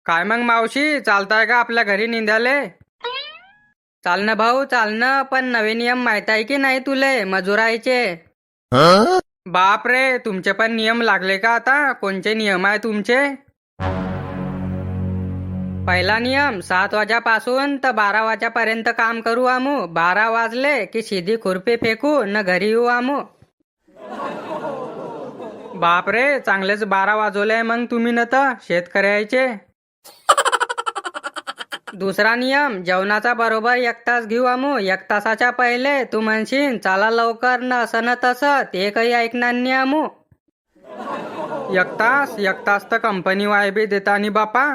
काय मग मावशी, चालताय का आपल्या घरी निंद्याले? चाल ना भाऊ, चाल ना, पण नवे नियम माहित आहे की नाही तुले मजुरायचे? बाप रे, तुमचे पण नियम लागले का आता? कोणचे नियम आहे तुमचे? पहिला नियम, 7 वाजेपासून तर 12 वाजेपर्यंत काम करू आमू. 12 वाजले की सीधी खुरपी फेकू न घरी येऊ आमू. बाप रे, चांगलेच 12 वाजवले मग तुम्ही न तर शेतकऱ्याचे. दुसरा नियम, जेवणाचा बरोबर 1 तास घेऊ आमू. 1 तासाच्या पहिले तू म्हणशील चला लवकर न असं न तसं, ते काही ऐकणार नाही आमू. 1 तास तर कंपनी वाय देता नि बापा.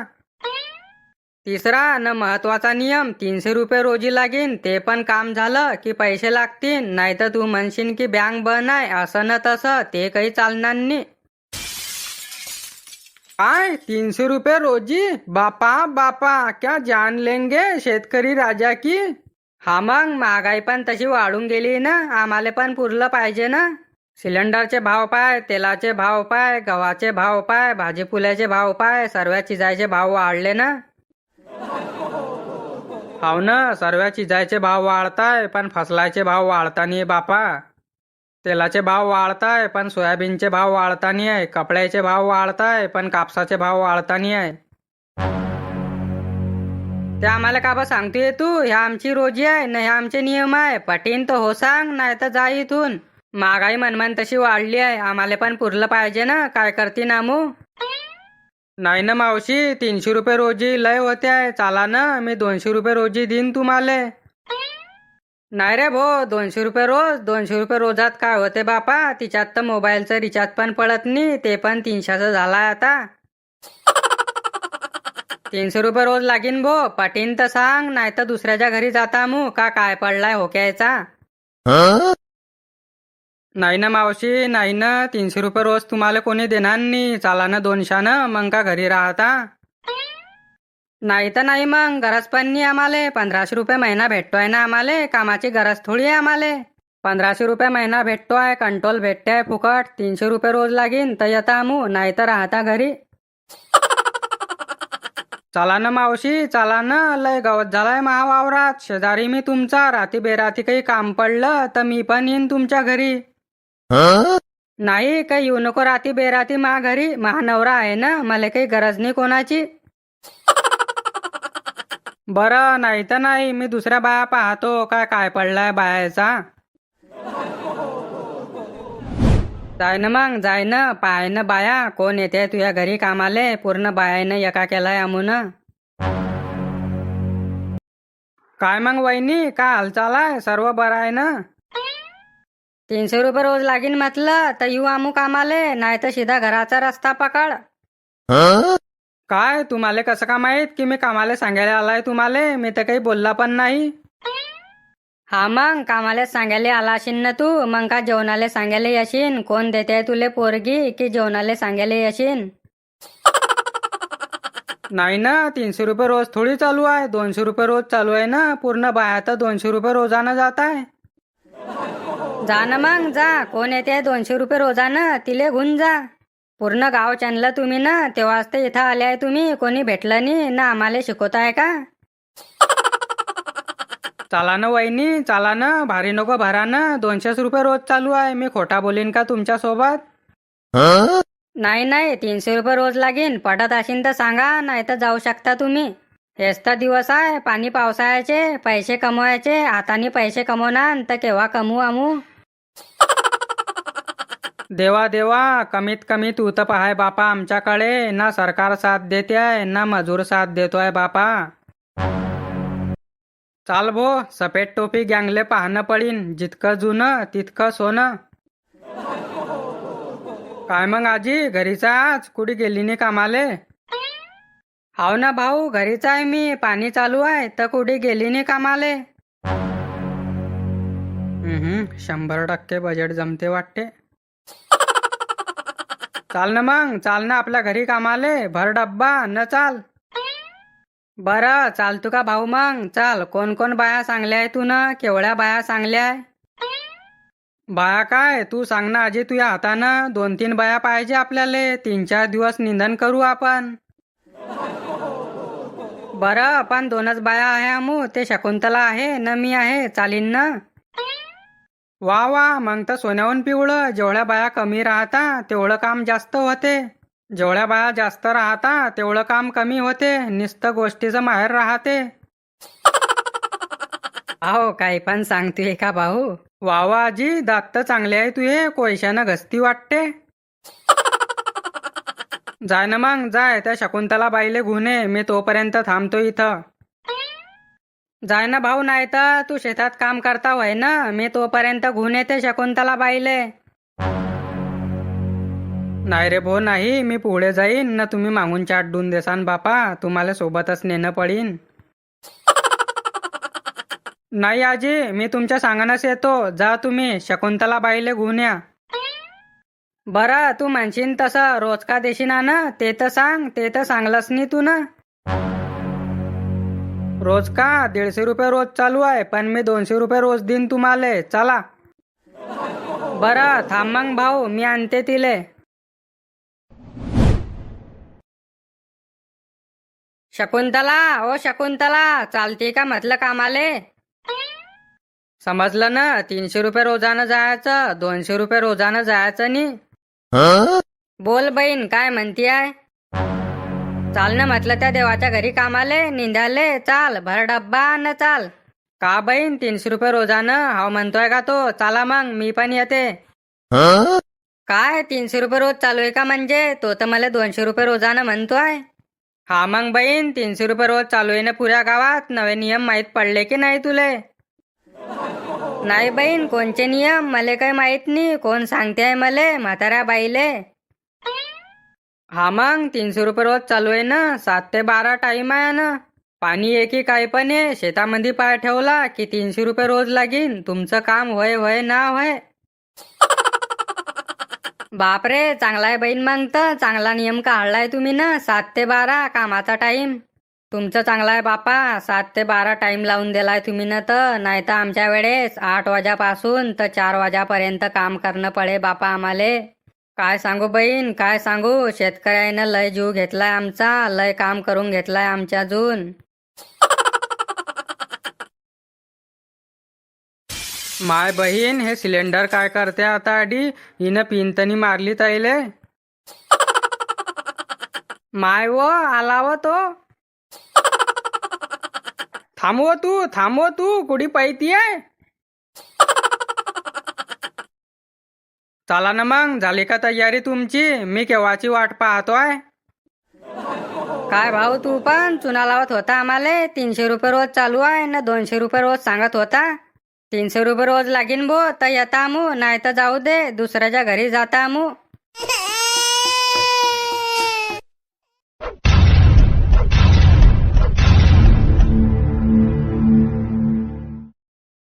तिसरा न महत्वाचा नियम, 300 रुपये रोजी लागीन. ते पण काम झालं की पैसे लागतील, नाही तर तू म्हणशील की बँक बंद आहे असं न तसं, ते काही चालणार नाही. काय 300 रुपये रोजी? बापा बापा, क्या जान लेंगे शेतकरी राजा की. हा मग महागाई पण तशी वाढून गेली ना, आम्हाला पण पुरलं पाहिजे ना. सिलेंडरचे भाव पाय, तेलाचे भाव पाय, गव्हाचे भाव पाय, भाजीपुल्याचे भाव पाय, सर्व चिजायचे भाव वाढले ना. हाव ना, सर्व चिजायचे भाव वाढताय पण फसलाचे भाव वाढता नाही बापा. तेलाचे भाव वाढताय पण सोयाबीनचे भाव वाढता नाही आहे. कपड्याचे भाव वाढताय पण कापसाचे भाव वाढता नाही आहे. ते आम्हाला का बा सांगतोय तू? ह्या आमची रोजी आहे ना, ह्या आमचे नियम आहे. पटीन तर हो सांग, नाही तर जा इथून. महागाई मनमान तशी वाढली आहे, आम्हाला पण पुरलं पाहिजे ना. काय करते नामू? नाही ना मावशी, 300 रुपये रोजी लय होते आहे. चाला ना, मी 200 रुपये रोजी देईन तुम्हाला. नाही रे भो, 200 रुपये रोज, 200 रुपये रोजात काय होते बापा? तिच्यात तर मोबाईलचं रिचार्ज पण पडत नाही, ते पण 300चं झालाय आता. 300 रुपये रोज लागीन भो. पटीन तर सांग, नाही तर दुसऱ्याच्या घरी जाता मू का काय पडलाय होक्याचा. नाही ना मावशी, नाही ना, 300 रुपये रोज तुम्हाला कोणी देणार नाही. चाला ना 200 मग का घरी राहता. नाही तर नाही, मग गरज पण नाही आम्हाला. 1500 रुपये महिना भेटतोय ना आम्हाला, कामाची गरज थोडी आहे आम्हाला. 1500 रुपये महिना भेटतोय, कंट्रोल भेटतेय फुकट. 300 रुपये रोज लागीन तर येता आमू, नाही तर राहता घरी. चला ना मावशी, चला ना, लय गवत झालाय महावावरात. शेजारी मी तुमचा, राती बेराती काही काम पडलं तर मी पण येईन तुमच्या घरी. नाही, काही येऊ नको राती बेराती मा घरी. महानवरा आहे ना, मला काही गरज नाही कोणाची. बरं, नाही तर नाही, मी दुसऱ्या बाया पाहतो. काय काय पडलाय बायाचा. जाय ना मग, जाय ना, पाय ना बाया कोण येते तुझ्या घरी कामाले. पूर्ण बायानं एका केलाय आमून. काय मग वहिनी, काय हालचाल आहे? सर्व बरं आहे ना? 300 रुपये रोज लागीन म्हटलं तर येऊ आमू कामाले, नाही तर सीधा घराचा रस्ता पकड. काय तुम्हाला कसं का माहित की मी कामाला सांगायला आलाय तुम्हाला? मी तर काही बोलला पण नाही. हा मग कामाला सांगायला आला असेल ना तू, मग का जेवणाला सांगायला येशील? कोण देते तुले पोरगी की जेवणाला सांगायला येशील? नाही ना, 300 रुपये रोज थोडी चालू आहे, 200 रुपये रोज चालू आहे ना. पूर्ण बाया तर 200 रुपये रोजानं जात आहे. जा ना मग, जा. कोण येते 200 रुपये रोजानं, तिले घेऊन जा. पूर्ण गाव चॅनलं तुम्ही ना, तेव्हाच तर इथं आले आहे तुम्ही. कोणी भेटलं नाही ना, आम्हाला शिकवताय का? चाला ना वहिनी, चाला ना, भारी नको भरा ना. 200 रुपये रोज चालू आहे, मी खोटा बोलीन का तुमच्या सोबत? नाही नाही, 300 रुपये रोज लागीन. पटत असेल तर सांगा, नाही तर जाऊ शकता तुम्ही. हेच तर दिवस आहे पाणी पावसाळ्याचे, पैसे कमवायचे. हाताने पैसे कमवणार तर केव्हा कमवू आमू? देवा देवा, कमीत कमी तू तर पाहाय बापा आमच्याकडे. ना सरकार साथ देते आहे, ना मजूर साथ देतोय बापा. चाल भो, सफेद टोपी गँगले पाहणं पडीन. जितकं जुनं तितकं सोनं. काय मग आजी, घरीच आहे आज? कुठे गेली नाही कामाले? हाव ना भाऊ, घरीच आहे मी. पाणी चालू आहे तर कुठे गेली नाही कामाले. 100% बजेट जमते वाटते. चाल ना मग, चाल ना आपल्या घरी कामाले. भर डब्बा न चाल. बरं, चालतो का भाऊ मग? चाल. कोण कोण बाया चांगल्या आहे तू ना? केवढ्या बाया चांगल्या आहे? बाया काय, तू सांग ना आजी तुझ्या हातानं. 2-3 बाया पाहिजे आपल्याला. 3-4 दिवस निंदन करू आपण. बरं पण दोनच बाया आहे आमू, ते शकुंतला आहे न मी आहे, चालीन ना? वा वा, मग तर सोन्याहून पिवळं. जेवढ्या बाया कमी राहता तेवढं काम जास्त होते, जेवढ्या बाया जास्त राहता तेवढं काम कमी होते. नुसतं गोष्टीचं माहेर राहते. अहो काही पण सांगतोय का भाऊ? वा वा आजी, दात तर चांगले आहे तुझे, कोळशानं घसती वाटते. जाय ना मग जाय, त्या शकुंतला बाईले घेऊन ये, मी तोपर्यंत थांबतो इथं. जाय ना भाऊ, नाही तर तू शेतात काम करता होय ना, मी तोपर्यंत घेऊन येते शकुंतला बाईले. नाही रे भो नाही, मी पुढे जाईन ना, तुम्ही मागून चाट देऊन देसान बापा, तुम्हाला सोबतच नेणं पडीन. नाही आजी, मी तुमच्या सांगण्यास येतो, जा तुम्ही शकुंतला बाईले घेऊन या. बरं तू म्हणशील तसं रोज का देशील ना, ते तर सांग, ते तर सांगलंस नी तू ना. रोज का? 150 रुपये रोज चालू आहे, पण मी 200 रुपये रोज देईन तुम्हाला, चला. बरं थांब मग भाऊ, मी आणते तिले. शकुंतला, ओ शकुंतला, चालते का म्हटलं कामाले? समजलं ना, 300 रुपये रोजानं जायचं, 200 रुपये रोजानं जायचं नी. बोल बहीण, काय म्हणती आहे? चाल ना म्हटलं त्या देवाच्या घरी कामाले, निंदाले, चाल भर डब्बा न चाल. का बहीण, 300 रुपये रोजानं हाव म्हणतोय का तो? चला मग मी पण येते. काय 300 रुपये रोज चालू आहे का? म्हणजे तो तर मला 200 रुपये रोजानं म्हणतोय. हा मग बहीण, 300 रुपये रोज चालू आहे ना पुऱ्या गावात, नवे नियम माहीत पडले की नाही तुले? नाही बहीण, कोणचे नियम मले काही माहित नाही, कोण सांगते आहे मले, म्हाताऱ्या बाईले? हा मग 300 रुपये रोज चालू आहे ना, 7 ते 12 टाइम आहे ना. पाणी आहे की काही पण आहे, शेतामध्ये पाय ठेवला की 300 रुपये रोज लागीन. तुमचं काम होय होय ना होय? बापरे, चांगला आहे बहीण, मग तर चांगला नियम काढलाय तुम्ही ना, 7 ते 12 कामाचा टाइम. तुमचं चांगलं आहे बापा, 7 ते 12 टाइम लावून दिलाय तुम्ही ना. तर नाही तर आमच्या वेळेस 8 वाजेपासून तर 4 वाजेपर्यंत काम करणं पडे बापा आम्हाले. काय सांगू बहीण, काय सांगू, शेतकऱ्यानं लय जीव घेतलाय आमचा, लय काम करून घेतलाय आमच्या अजून. माय बहीण, हे सिलेंडर काय करते आता आडी, हिनं पिंतनी मारली ताईले. माय वो आला व तो. थांबव तू कुडी पाहिती आहे. चला ना मग, झाली का तयारी तुमची? मी केव्हाची वाट पाहतोय. काय भाऊ, तू पण चुना लावत होता आम्हाला? 300 रुपये रोज चालू आहे ना, 200 रुपये रोज सांगत होता. 300 रुपये रोज लागीन बो तर येता आमू, नाही तर जाऊ दे, दुसऱ्याच्या घरी जाता आमू.